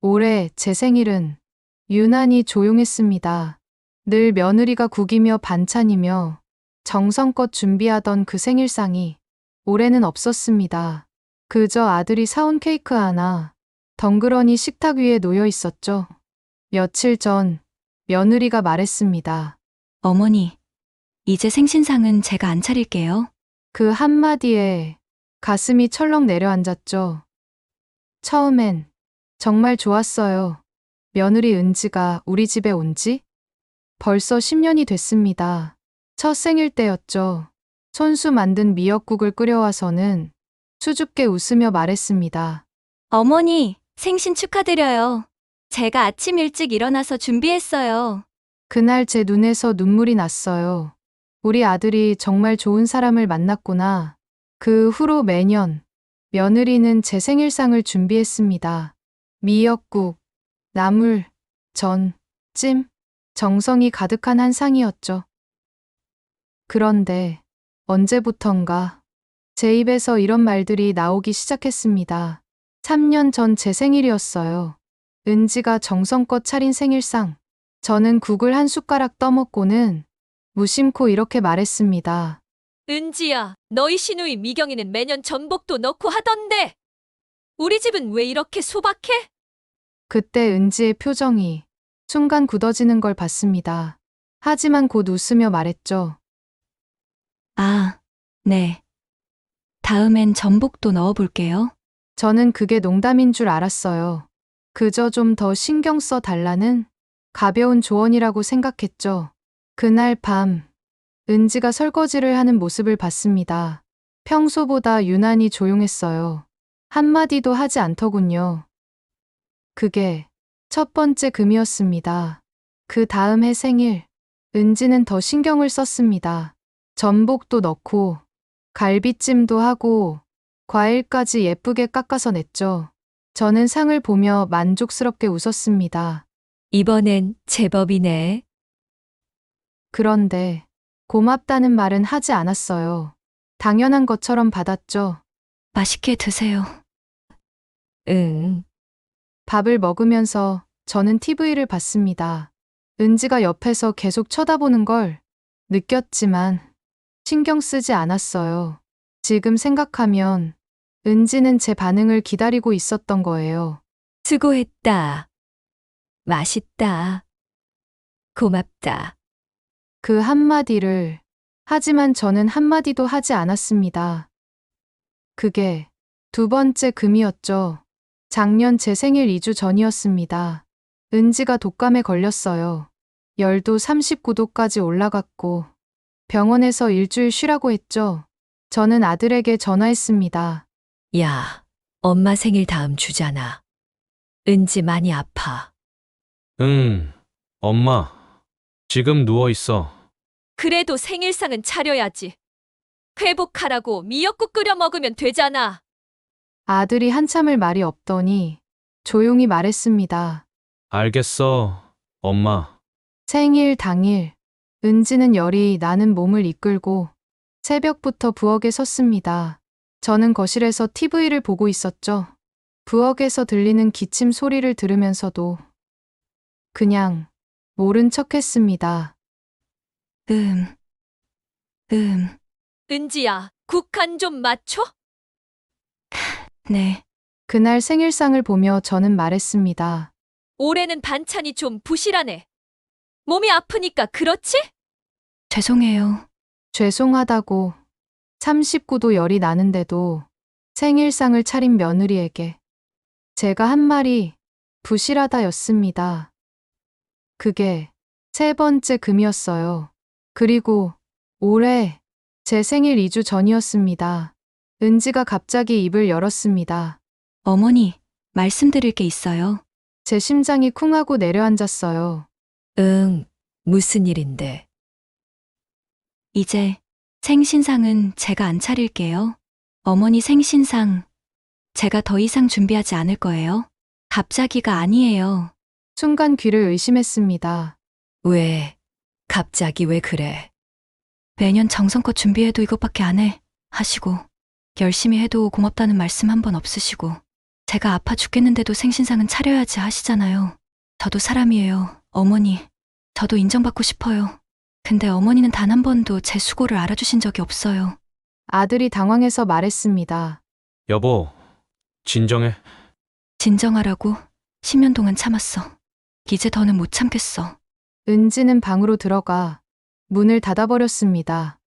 올해 제 생일은 유난히 조용했습니다. 늘 며느리가 국이며 반찬이며 정성껏 준비하던 그 생일상이 올해는 없었습니다. 그저 아들이 사온 케이크 하나 덩그러니 식탁 위에 놓여 있었죠. 며칠 전 며느리가 말했습니다. 어머니, 이제 생신상은 제가 안 차릴게요. 그 한마디에 가슴이 철렁 내려앉았죠. 처음엔 정말 좋았어요. 며느리 은지가 우리 집에 온 지 벌써 10년이 됐습니다. 첫 생일 때였죠. 손수 만든 미역국을 끓여와서는 수줍게 웃으며 말했습니다. 어머니, 생신 축하드려요. 제가 아침 일찍 일어나서 준비했어요. 그날 제 눈에서 눈물이 났어요. 우리 아들이 정말 좋은 사람을 만났구나. 그 후로 매년 며느리는 제 생일상을 준비했습니다. 미역국, 나물, 전, 찜, 정성이 가득한 한 상이었죠. 그런데 언제부턴가 제 입에서 이런 말들이 나오기 시작했습니다. 3년 전 제 생일이었어요. 은지가 정성껏 차린 생일상. 저는 국을 한 숟가락 떠먹고는 무심코 이렇게 말했습니다. 은지야, 너희 시누이 미경이는 매년 전복도 넣고 하던데. 우리 집은 왜 이렇게 소박해? 그때 은지의 표정이 순간 굳어지는 걸 봤습니다. 하지만 곧 웃으며 말했죠. 아, 네. 다음엔 전복도 넣어볼게요. 저는 그게 농담인 줄 알았어요. 그저 좀 더 신경 써 달라는 가벼운 조언이라고 생각했죠. 그날 밤, 은지가 설거지를 하는 모습을 봤습니다. 평소보다 유난히 조용했어요. 한마디도 하지 않더군요. 그게 첫 번째 금이었습니다. 그 다음 해 생일, 은지는 더 신경을 썼습니다. 전복도 넣고, 갈비찜도 하고, 과일까지 예쁘게 깎아서 냈죠. 저는 상을 보며 만족스럽게 웃었습니다. 이번엔 제법이네. 그런데 고맙다는 말은 하지 않았어요. 당연한 것처럼 받았죠. 맛있게 드세요. 응. 밥을 먹으면서 저는 TV를 봤습니다. 은지가 옆에서 계속 쳐다보는 걸 느꼈지만 신경 쓰지 않았어요. 지금 생각하면 은지는 제 반응을 기다리고 있었던 거예요. 수고했다. 맛있다. 고맙다. 그 한마디를, 하지만 저는 한마디도 하지 않았습니다. 그게 두 번째 금이었죠. 작년 제 생일 2주 전이었습니다. 은지가 독감에 걸렸어요. 열도 39도까지 올라갔고 병원에서 일주일 쉬라고 했죠. 저는 아들에게 전화했습니다. 야, 엄마 생일 다음 주잖아. 은지 많이 아파. 응, 엄마. 지금 누워있어. 그래도 생일상은 차려야지. 회복하라고 미역국 끓여 먹으면 되잖아. 아들이 한참을 말이 없더니 조용히 말했습니다. 알겠어, 엄마. 생일 당일, 은지는 열이 나는 몸을 이끌고 새벽부터 부엌에 섰습니다. 저는 거실에서 TV를 보고 있었죠. 부엌에서 들리는 기침 소리를 들으면서도 그냥 모른 척 했습니다. 음. 은지야, 국 간 좀 맞춰? 네. 그날 생일상을 보며 저는 말했습니다. 올해는 반찬이 좀 부실하네. 몸이 아프니까 그렇지? 죄송해요. 죄송하다고 39도 열이 나는데도 생일상을 차린 며느리에게 제가 한 말이 부실하다였습니다. 그게 세 번째 금이었어요. 그리고 올해 제 생일 2주 전이었습니다. 은지가 갑자기 입을 열었습니다. 어머니, 말씀드릴 게 있어요. 제 심장이 쿵 하고 내려앉았어요. 응, 무슨 일인데? 이제 생신상은 제가 안 차릴게요. 어머니 생신상 제가 더 이상 준비하지 않을 거예요. 갑자기가 아니에요. 순간 귀를 의심했습니다. 왜? 갑자기 왜 그래? 매년 정성껏 준비해도 이것밖에 안 해 하시고 열심히 해도 고맙다는 말씀 한 번 없으시고 제가 아파 죽겠는데도 생신상은 차려야지 하시잖아요. 저도 사람이에요. 어머니, 저도 인정받고 싶어요. 근데 어머니는 단 한 번도 제 수고를 알아주신 적이 없어요. 아들이 당황해서 말했습니다. 여보, 진정해. 진정하라고 10년 동안 참았어. 이제 더는 못 참겠어. 은지는 방으로 들어가 문을 닫아버렸습니다.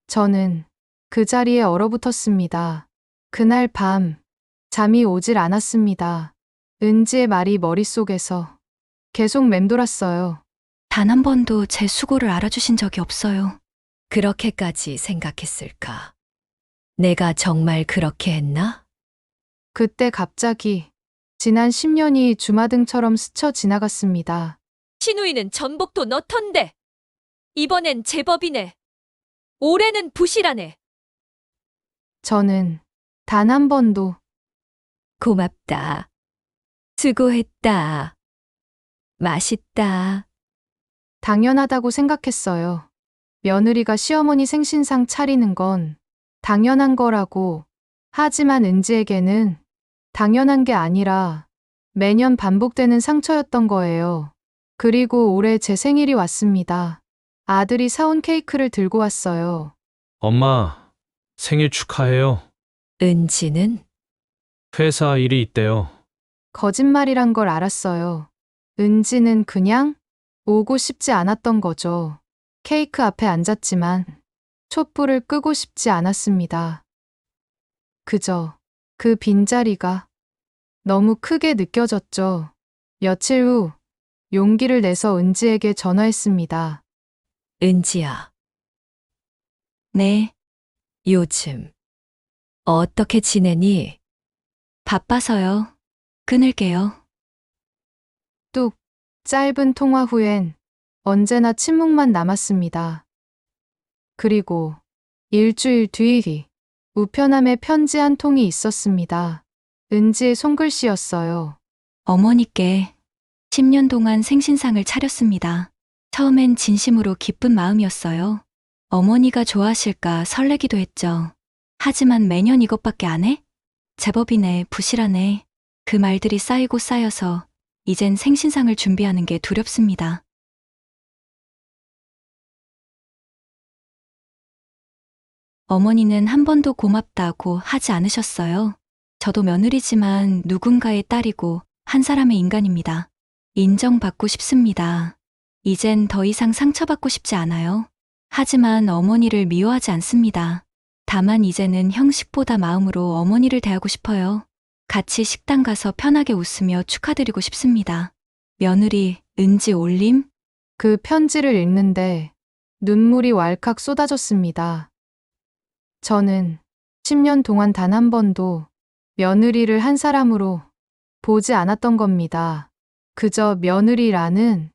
저는 그 자리에 얼어붙었습니다. 그날 밤 잠이 오질 않았습니다. 은지의 말이 머릿속에서 계속 맴돌았어요. 단 한 번도 제 수고를 알아주신 적이 없어요. 그렇게까지 생각했을까? 내가 정말 그렇게 했나? 그때 갑자기 지난 10년이 주마등처럼 스쳐 지나갔습니다. 신우이는 전복도 넣던데. 이번엔 제법이네. 올해는 부실하네. 저는 단 한 번도 고맙다. 수고했다. 맛있다. 당연하다고 생각했어요. 며느리가 시어머니 생신상 차리는 건 당연한 거라고. 하지만 은지에게는 당연한 게 아니라 매년 반복되는 상처였던 거예요. 그리고 올해 제 생일이 왔습니다. 아들이 사온 케이크를 들고 왔어요. 엄마, 생일 축하해요. 은지는? 회사 일이 있대요. 거짓말이란 걸 알았어요. 은지는 그냥 오고 싶지 않았던 거죠. 케이크 앞에 앉았지만 촛불을 끄고 싶지 않았습니다. 그저 그 빈자리가 너무 크게 느껴졌죠. 며칠 후 용기를 내서 은지에게 전화했습니다. 은지야, 네, 요즘 어떻게 지내니? 바빠서요. 끊을게요. 뚝 짧은 통화 후엔 언제나 침묵만 남았습니다. 그리고 일주일 뒤 우편함에 편지 한 통이 있었습니다. 은지의 손글씨였어요. 어머니께 10년 동안 생신상을 차렸습니다. 처음엔 진심으로 기쁜 마음이었어요. 어머니가 좋아하실까 설레기도 했죠. 하지만 매년 이것밖에 안 해? 제법이네, 부실하네. 그 말들이 쌓이고 쌓여서 이젠 생신상을 준비하는 게 두렵습니다. 어머니는 한 번도 고맙다고 하지 않으셨어요. 저도 며느리지만 누군가의 딸이고 한 사람의 인간입니다. 인정받고 싶습니다. 이젠 더 이상 상처받고 싶지 않아요. 하지만 어머니를 미워하지 않습니다. 다만 이제는 형식보다 마음으로 어머니를 대하고 싶어요. 같이 식당 가서 편하게 웃으며 축하드리고 싶습니다. 며느리 은지 올림? 그 편지를 읽는데 눈물이 왈칵 쏟아졌습니다. 저는 10년 동안 단 한 번도 며느리를 한 사람으로 보지 않았던 겁니다. 그저 며느리라는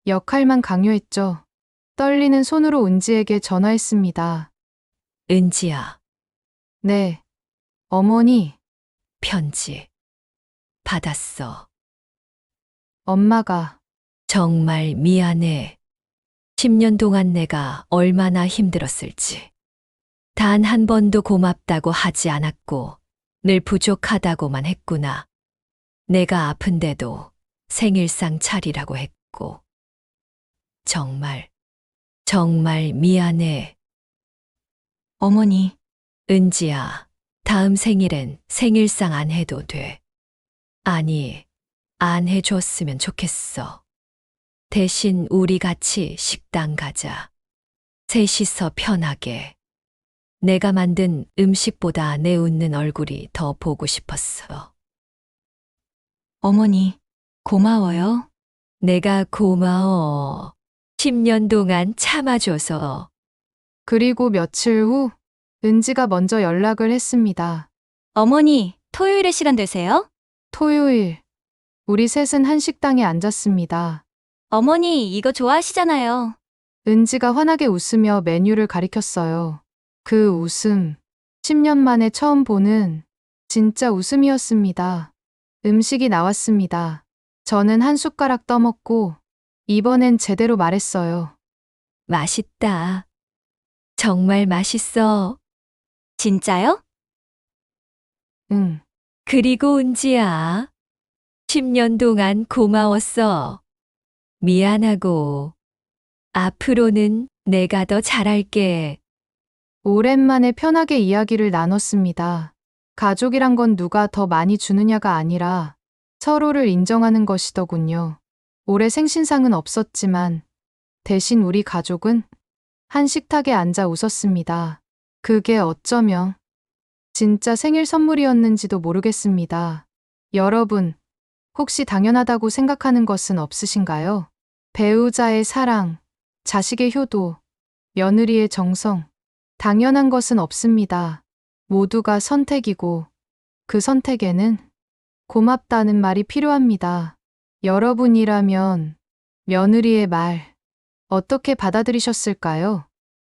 역할만 강요했죠. 떨리는 손으로 은지에게 전화했습니다. 은지야, 네, 어머니, 편지 받았어. 엄마가 정말 미안해. 10년 동안 내가 얼마나 힘들었을지. 단 한 번도 고맙다고 하지 않았고 늘 부족하다고만 했구나. 내가 아픈데도 생일상 차리라고 했고. 정말 미안해. 어머니, 은지야, 다음 생일엔 생일상 안 해도 돼. 아니, 안 해줬으면 좋겠어. 대신 우리 같이 식당 가자. 셋이서 편하게. 내가 만든 음식보다 내 웃는 얼굴이 더 보고 싶었어. 어머니, 고마워요. 내가 고마워. 10년 동안 참아줘서. 그리고 며칠 후 은지가 먼저 연락을 했습니다. 어머니, 토요일에 시간 되세요? 토요일, 우리 셋은 한 식당에 앉았습니다. 어머니, 이거 좋아하시잖아요. 은지가 환하게 웃으며 메뉴를 가리켰어요. 그 웃음, 10년 만에 처음 보는 진짜 웃음이었습니다. 음식이 나왔습니다. 저는 한 숟가락 떠먹고 이번엔 제대로 말했어요. 맛있다. 정말 맛있어. 진짜요? 응. 그리고 은지야, 10년 동안 고마웠어. 미안하고, 앞으로는 내가 더 잘할게. 오랜만에 편하게 이야기를 나눴습니다. 가족이란 건 누가 더 많이 주느냐가 아니라 서로를 인정하는 것이더군요. 올해 생신상은 없었지만 대신 우리 가족은 한 식탁에 앉아 웃었습니다. 그게 어쩌면 진짜 생일 선물이었는지도 모르겠습니다. 여러분, 혹시 당연하다고 생각하는 것은 없으신가요? 배우자의 사랑, 자식의 효도, 며느리의 정성, 당연한 것은 없습니다. 모두가 선택이고 그 선택에는 고맙다는 말이 필요합니다. 여러분이라면 며느리의 말 어떻게 받아들이셨을까요?